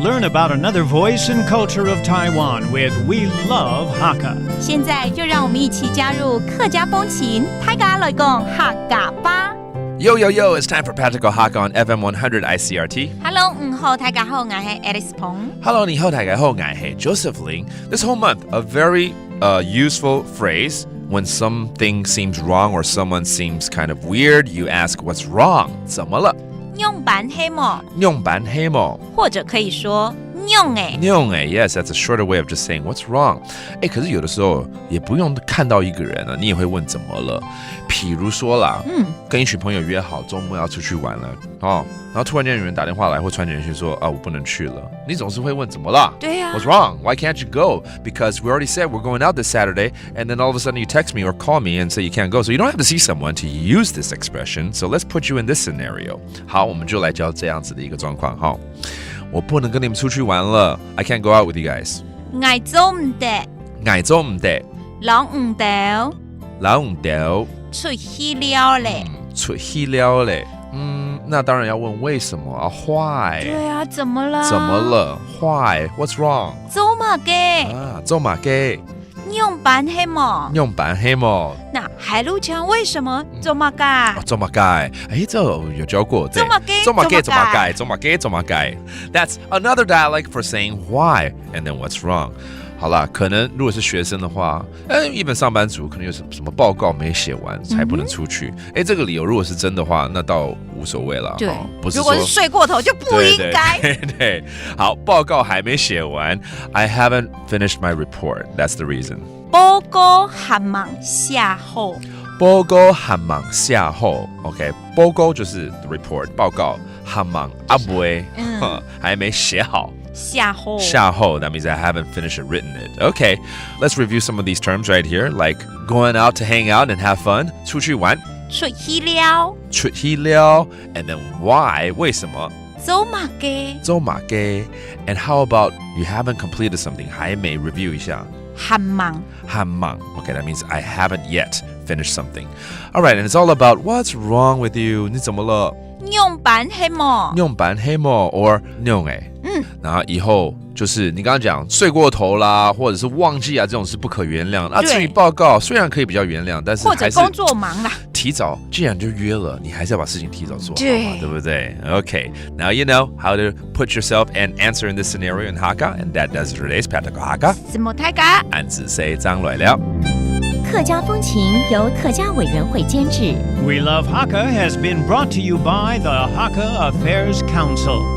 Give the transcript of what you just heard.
learn about another voice and culture of Taiwan with We Love Hakka. 现在就让我们一起加入客家风情，大家来讲客家吧。Yo, yo, yo, it's time for Practical Hakka on FM 100 ICRT. Hello， 好，大家好，我是 Alice Pong。 Hello, 你好，大家好，我是 Joseph Ling. This whole month, a very useful phrase. When something seems wrong or someone seems kind of weird, you ask what's wrong. 怎么了？用板黑毛，用板黑毛，或者可以说用哎。用哎 ，yes, that's a shorter way of just saying what's wrong. 可是有的时候也不用看到一个人啊，你也会问怎么了。譬如说啦，跟一群朋友约好周末要出去玩了，然后突然间有人打电话来或传简讯说我不能去了，你总是会问怎么了？对啊 What's wrong? Why can't you go? Because we already said we're going out this Saturday, and then all of a sudden you text me or call me and say you can't go. So you don't have to see someone to use this expression. So let's put you in this scenario. 好，我们就来教这样子的一个状况哈。我不能跟你们出去玩了 I can't go out with you guys. 挨做唔得，挨做唔得，老唔得，老唔得，出去了嘞。出去了嘞。那当然要问为什么啊 ？Why？ 对啊，怎么了？怎么了 ？Why？ What's wrong？ 做嘛嘅？做嘛嘅？用板黑毛。用板黑毛。那海陆腔为什么做嘛噶？做嘛嘅？这有教过。做嘛嘅？做嘛嘅？做嘛嘅？做嘛嘅？做嘛嘅 ？That's another dialect for saying why and then what's wrong. 好啦，可能如果是学生的话，一般上班族可能有什么报告没写完才不能出去。这个理由如果是真的话，那倒无所谓了。对，不是说如果是睡过头就不应该。对，好，报告还没写完 ，I haven't finished my report. That's the reason. 报告还忙下后。报告还忙下后 ，OK， 报告就是 the report 报告，还忙阿不会，还没写好。下后 that means I haven't finished it, written it. Okay, let's review some of these terms right here, like going out to hang out and have fun. 出去玩，出去了，出去了 and then why 为什么走马嘅，走马嘅 and how about you haven't completed something 还没 review 一下还忙，还忙 Okay, that means I haven't yet finished something. All right, and it's all about what's wrong with you 你怎么了用板黑毛，用板黑毛 or 用然后以后就是你刚刚讲睡过头啦，或者是忘记啊，这种是不可原谅。至于报告，虽然可以比较原谅，但是或者工作忙啦，提早，既然就约了，你还是要把事情提早做好嘛，对不对 ？Okay, now you know how to put yourself and answer in this scenario in Hakka, and that does today's Practical Hakka. 什么大家？俺只say 张来了。客家风情由客家委员会监制。We Love Hakka has been brought to you by the Hakka Affairs Council.